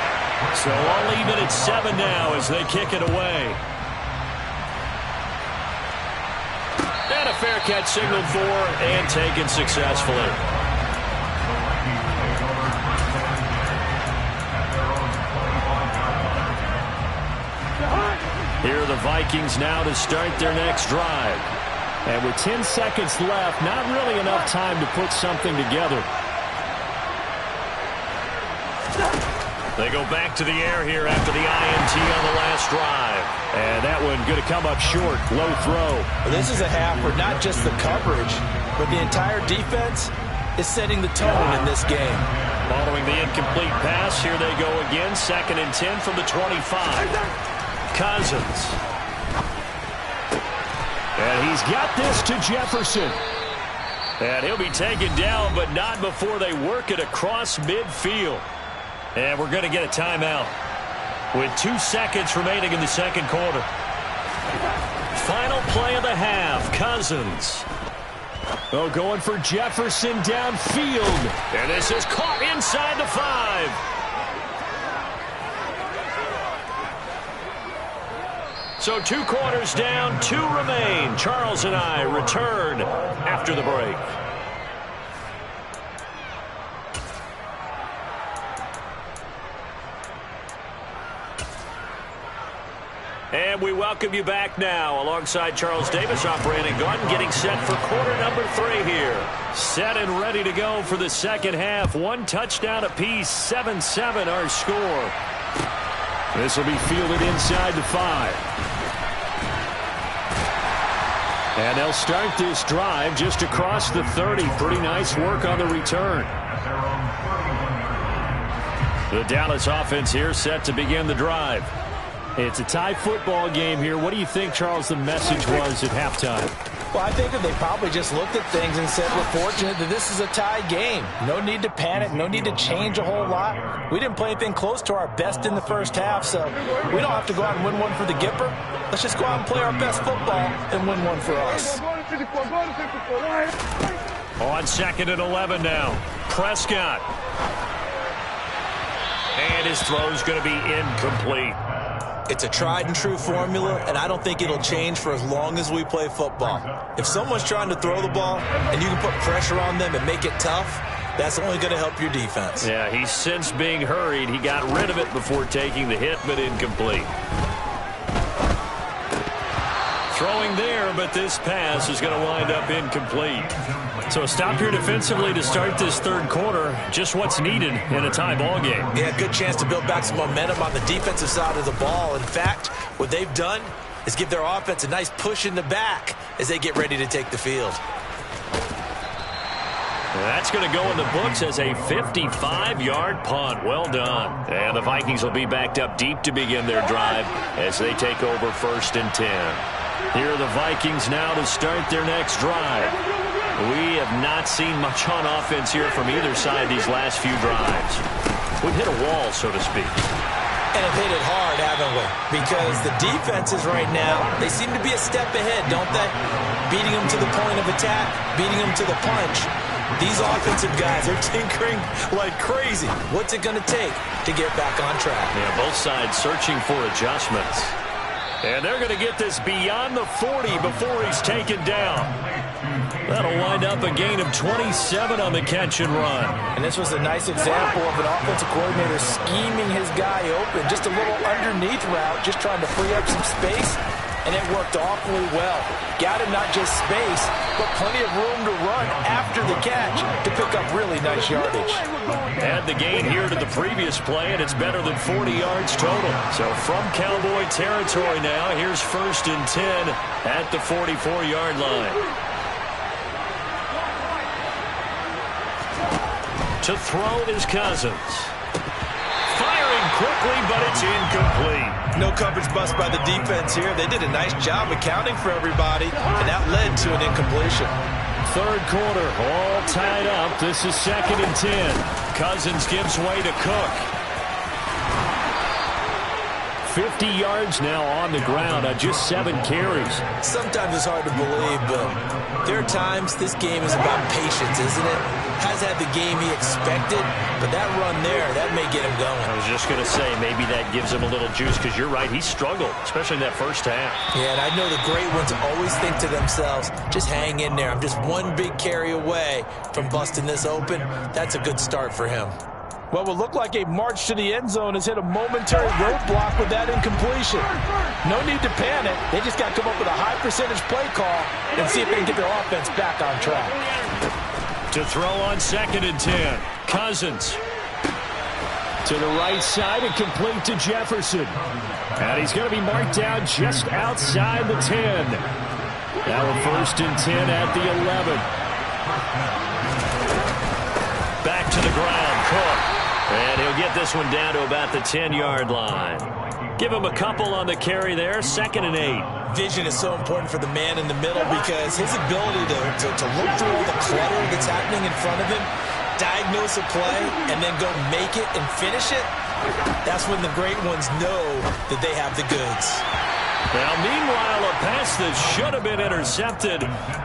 So all even at 7 now as they kick it away. And a fair catch signaled for and taken successfully. Here are the Vikings now to start their next drive. And with 10 seconds left, not really enough time to put something together. They go back to the air here after the INT on the last drive. And that one going to come up short. Low throw. Well, this is a half where not just the coverage, but the entire defense is setting the tone in this game. Following the incomplete pass, here they go again. 2nd and 10 from the 25. Cousins. And he's got this to Jefferson. And he'll be taken down, but not before they work it across midfield. And we're going to get a timeout with 2 seconds remaining in the second quarter. Final play of the half, Cousins. Oh, going for Jefferson downfield. And this is caught inside the 5. So 2 quarters down, 2 remain. Charles and I return after the break. And we welcome you back now alongside Charles Davis, I'm Brandon Gordon, getting set for quarter number 3 here. Set and ready to go for the second half. 1 touchdown apiece, 7-7 our score. This will be fielded inside the 5. And they'll start this drive just across the 30. Pretty nice work on the return. The Dallas offense here set to begin the drive. It's a tie football game here. What do you think, Charles, the message was at halftime? Well, I think that they probably just looked at things and said, we're fortunate that this is a tie game. No need to panic. No need to change a whole lot. We didn't play anything close to our best in the first half, so we don't have to go out and win one for the Gipper. Let's just go out and play our best football and win one for us. On 2nd and 11 now. Prescott. And his throw's going to be incomplete. It's a tried-and-true formula, and I don't think it'll change for as long as we play football. If someone's trying to throw the ball and you can put pressure on them and make it tough, that's only going to help your defense. Yeah, he's since being hurried. He got rid of it before taking the hit, but incomplete. Throwing there, but this pass is going to wind up incomplete. So a stop here defensively to start this third quarter. Just what's needed in a tie ball game. Yeah, good chance to build back some momentum on the defensive side of the ball. In fact, what they've done is give their offense a nice push in the back as they get ready to take the field. That's going to go in the books as a 55-yard punt. Well done. And the Vikings will be backed up deep to begin their drive as they take over 1st and 10. Here are the Vikings now to start their next drive. We have not seen much on offense here from either side these last few drives. We've hit a wall, so to speak. And have hit it hard, haven't we? Because the defenses right now, they seem to be a step ahead, don't they? Beating them to the point of attack, beating them to the punch. These offensive guys are tinkering like crazy. What's it going to take to get back on track? Yeah, both sides searching for adjustments. And they're going to get this beyond the 40 before he's taken down. That'll wind up a gain of 27 on the catch and run. And this was a nice example of an offensive coordinator scheming his guy open. Just a little underneath route, just trying to free up some space. And it worked awfully well. Got him not just space, but plenty of room to run after the catch to pick up really nice yardage. Add the gain here to the previous play, and it's better than 40 yards total. So from Cowboy territory now, here's 1st and 10 at the 44-yard line. To throw is Cousins. Firing quickly, but it's incomplete. No coverage bust by the defense here. They did a nice job accounting for everybody, and that led to an incompletion. Third quarter, all tied up. This is 2nd and 10. Cousins gives way to Cook. 50 yards now on the ground on just 7 carries. Sometimes it's hard to believe, but there are times this game is about patience, isn't it? Has had the game he expected, but that run there, that may get him going. I was just going to say, maybe that gives him a little juice, because you're right, he struggled, especially in that first half. Yeah, and I know the great ones always think to themselves, just hang in there. I'm just one big carry away from busting this open. That's a good start for him. What will look like a march to the end zone has hit a momentary roadblock with that incompletion. No need to panic. They just got to come up with a high percentage play call and see if they can get their offense back on track. To throw on 2nd and 10. Cousins. To the right side and complete to Jefferson. And he's going to be marked down just outside the 10. Now a 1st and 10 at the 11. Back to the ground, Cook. And he'll get this one down to about the 10-yard line. Give him a couple on the carry there. 2nd and 8. Vision is so important for the man in the middle because his ability to look through all the clutter that's happening in front of him, diagnose a play, and then go make it and finish it, that's when the great ones know that they have the goods. Now, meanwhile, a pass that should have been intercepted,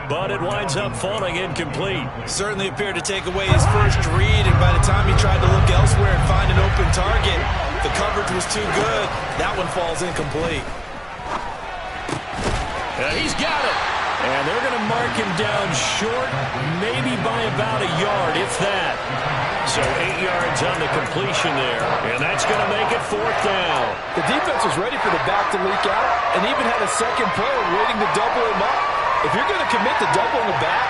but it winds up falling incomplete. Certainly appeared to take away his first read, and by the time he tried to look elsewhere and find an open target, the coverage was too good. That one falls incomplete. And he's got it. And they're going to mark him down short, maybe by about a yard, if that. So 8 yards on the completion there, and that's going to make it 4th down. The defense was ready for the back to leak out and even had a second player waiting to double him up. If you're going to commit to doubling the back,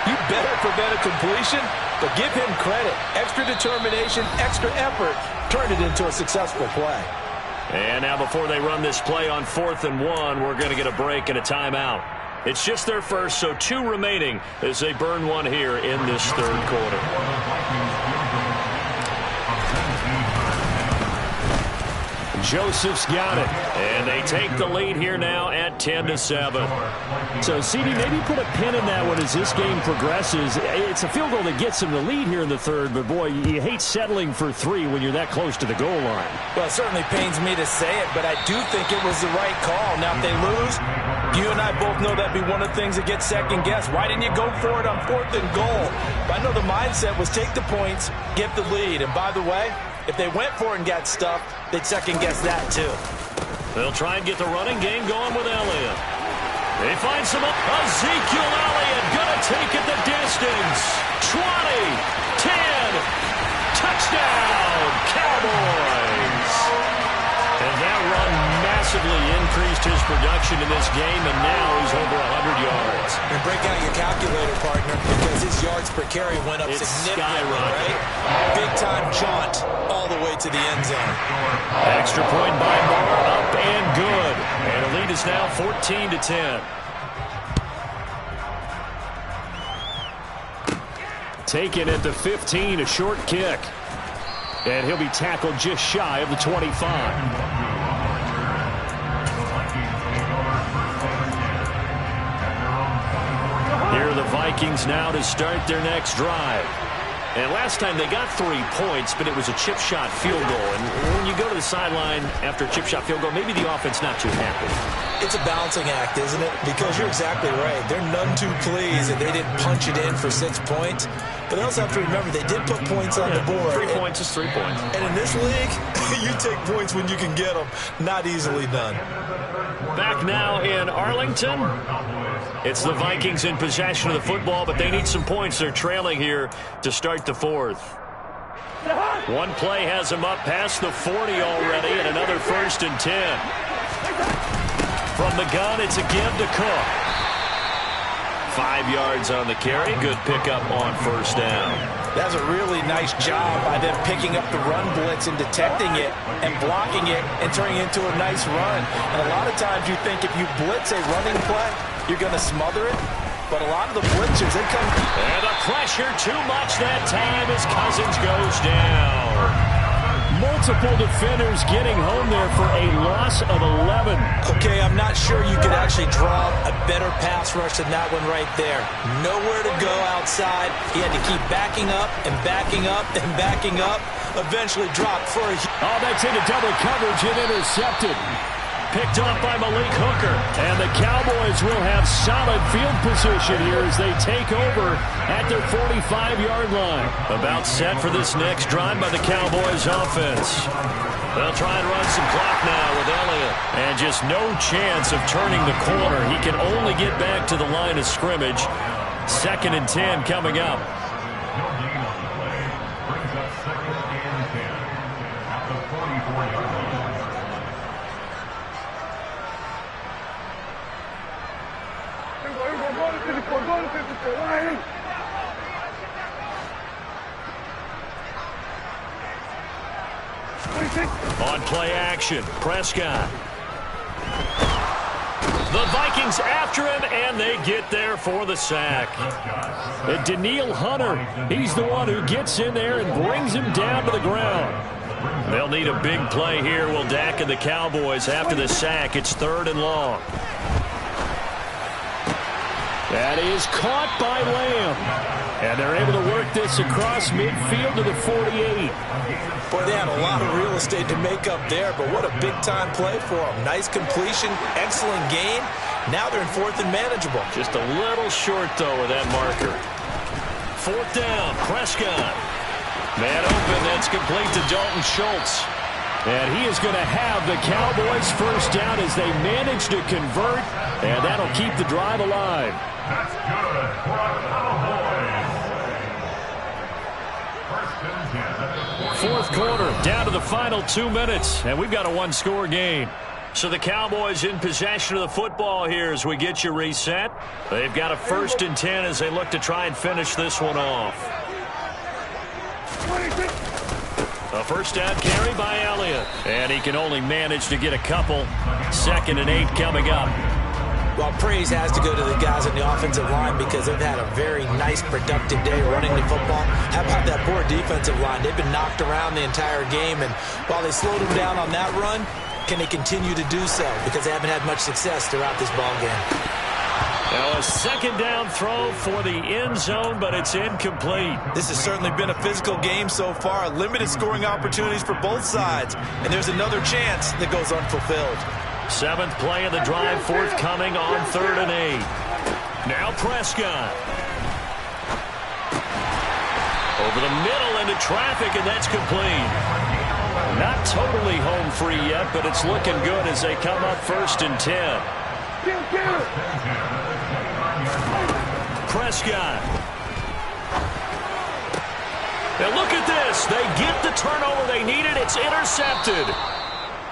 you better prevent a completion, but give him credit. Extra determination, extra effort, turned it into a successful play. And now before they run this play on 4th and 1, we're going to get a break and a timeout. It's just their first, so 2 remaining as they burn one here in this 3rd quarter. Joseph's got it, and they take the lead here now at 10-7. So, CD, maybe put a pin in that one as this game progresses. It's a field goal that gets them the lead here in the 3rd, but, boy, you hate settling for 3 when you're that close to the goal line. Well, it certainly pains me to say it, but I do think it was the right call. Now, if they lose, you and I both know that'd be one of the things that gets second-guessed. Why didn't you go for it on 4th and goal? But I know the mindset was take the points, get the lead. And, by the way, if they went for it and got stuffed, they'd second-guess that, too. They'll try and get the running game going with Elliott. They find some up. Ezekiel Elliott going to take it the distance. 20, 10, touchdown, Cowboys. And that run massively increased his production in this game, and now he's over 100 yards. And break out your calculator, partner, because his yards per carry went up significantly, right? Big-time jaunt all the way to the end zone. Extra point by Moore, up and good. And the lead is now 14-10. Taken at the 15, a short kick. And he'll be tackled just shy of the 25. Here are the Vikings now to start their next drive. And last time they got 3 points, but it was a chip shot field goal. And when you go to the sideline after a chip shot field goal, maybe the offense not too happy. It's a balancing act, isn't it? Because you're exactly right. They're none too pleased that they didn't punch it in for 6 points. But they also have to remember they did put points on the board. 3 points is 3 points. And in this league, you take points when you can get them. Not easily done. Back now in Arlington. It's the Vikings in possession of the football, but they need some points. They're trailing here to start the 4th. One play has them up past the 40 already, and another 1st and 10. From the gun, it's a give to Cook. 5 yards on the carry. Good pickup on 1st down. That's a really nice job by them picking up the run blitz and detecting it and blocking it and turning it into a nice run. And a lot of times you think if you blitz a running play, you're going to smother it. But a lot of the blitzers, they come. And the pressure too much that time as Cousins goes down. Multiple defenders getting home there for a loss of 11. Okay, I'm not sure you could actually draw a better pass rush than that one right there. Nowhere to go outside. He had to keep backing up and backing up and backing up. Eventually dropped for a... Oh, that's into double coverage and intercepted. Picked off by Malik Hooker. And the Cowboys will have solid field position here as they take over at their 45-yard line. About set for this next drive by the Cowboys offense. They'll try and run some clock now with Elliott. And just no chance of turning the corner. He can only get back to the line of scrimmage. 2nd and 10 coming up. On play action, Prescott. The Vikings after him, and they get there for the sack. And Daniil Hunter, he's the one who gets in there and brings him down to the ground. They'll need a big play here, will Dak and the Cowboys after the sack. It's 3rd and long. That is caught by Lamb. And they're able to work this across midfield to the 48. Boy, they had a lot of real estate to make up there, but what a big-time play for them. Nice completion, excellent game. Now they're in 4th and manageable. Just a little short, though, with that marker. 4th down, Prescott. Man open, that's complete to Dalton Schultz. And he is going to have the Cowboys first down as they manage to convert, and that'll keep the drive alive. That's good for a Cowboys. 4th quarter, down to the final 2 minutes, and we've got a one-score game. So the Cowboys in possession of the football here as we get you reset. They've got a 1st and 10 as they look to try and finish this one off. A first down carry by Elliott, and he can only manage to get a couple. 2nd and 8 coming up. Well, praise has to go to the guys on the offensive line because they've had a very nice, productive day running the football. How about that poor defensive line? They've been knocked around the entire game, and while they slowed them down on that run, can they continue to do so? Because they haven't had much success throughout this ball game. Now a 2nd down throw for the end zone, but it's incomplete. This has certainly been a physical game so far. Limited scoring opportunities for both sides. And there's another chance that goes unfulfilled. 7th play of the drive forthcoming on 3rd and 8. Now Prescott. Over the middle into traffic, and that's complete. Not totally home free yet, but it's looking good as they come up 1st and 10. Prescott. Now look at this. They get the turnover they needed. It's intercepted.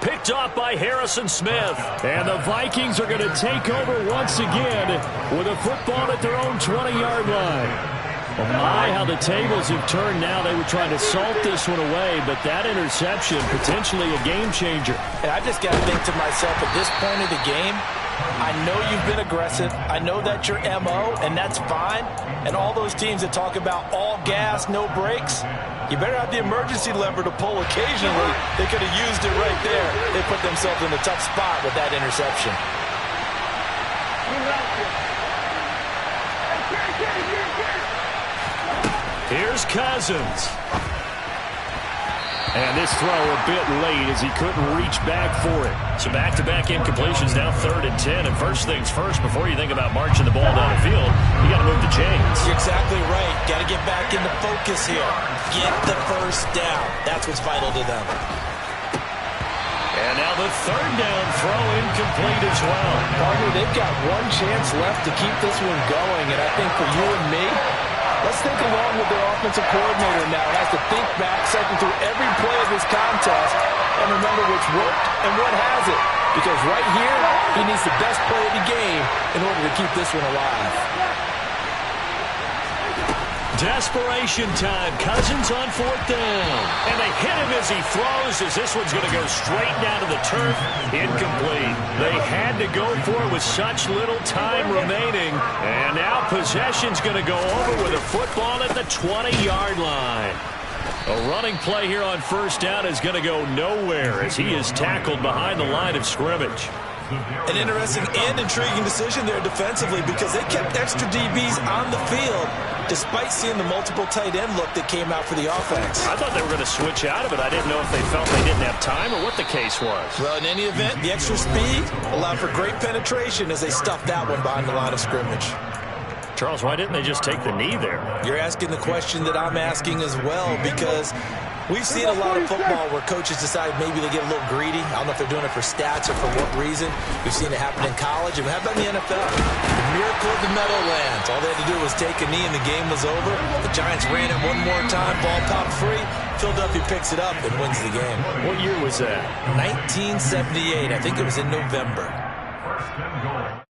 Picked off by Harrison Smith. And the Vikings are going to take over once again with a football at their own 20-yard line. Oh my, how the tables have turned now. They were trying to salt this one away, but that interception, potentially a game changer. And I just got to think to myself, at this point of the game, I know you've been aggressive. I know that's your MO, and that's fine. And all those teams that talk about all gas, no brakes, you better have the emergency lever to pull occasionally. They could have used it right there. They put themselves in a tough spot with that interception. Here's Cousins. And this throw a bit late as he couldn't reach back for it. So back-to-back incompletions, now 3rd and 10. And first things first, before you think about marching the ball down the field, you got to move the chains. You're exactly right. Got to get back into focus here. Get the first down. That's what's vital to them. And now the 3rd down throw incomplete as well. Partner, they've got one chance left to keep this one going. And I think for you and me, let's think along with their offensive coordinator now. Has to think back, cycle through every play of this contest, and remember what's worked and what hasn't. Because right here, he needs the best play of the game in order to keep this one alive. Desperation time. Cousins on 4th down. And they hit him as he throws, as this one's going to go straight down to the turf. Incomplete. They had to go for it with such little time remaining. And now possession's going to go over with a football at the 20-yard line. A running play here on 1st down is going to go nowhere as he is tackled behind the line of scrimmage. An interesting and intriguing decision there defensively because they kept extra DBs on the field despite seeing the multiple tight end look that came out for the offense. I thought they were going to switch out of it. I didn't know if they felt they didn't have time or what the case was. Well, in any event, the extra speed allowed for great penetration as they stuffed that one behind the line of scrimmage. Charles, why didn't they just take the knee there? You're asking the question that I'm asking as well because we've seen a lot of football where coaches decide maybe they get a little greedy. I don't know if they're doing it for stats or for what reason. We've seen it happen in college. And how about in the NFL? The miracle of the Meadowlands. All they had to do was take a knee and the game was over. The Giants ran it one more time. Ball popped free. Philadelphia picks it up and wins the game. What year was that? 1978. I think it was in November. First and goal.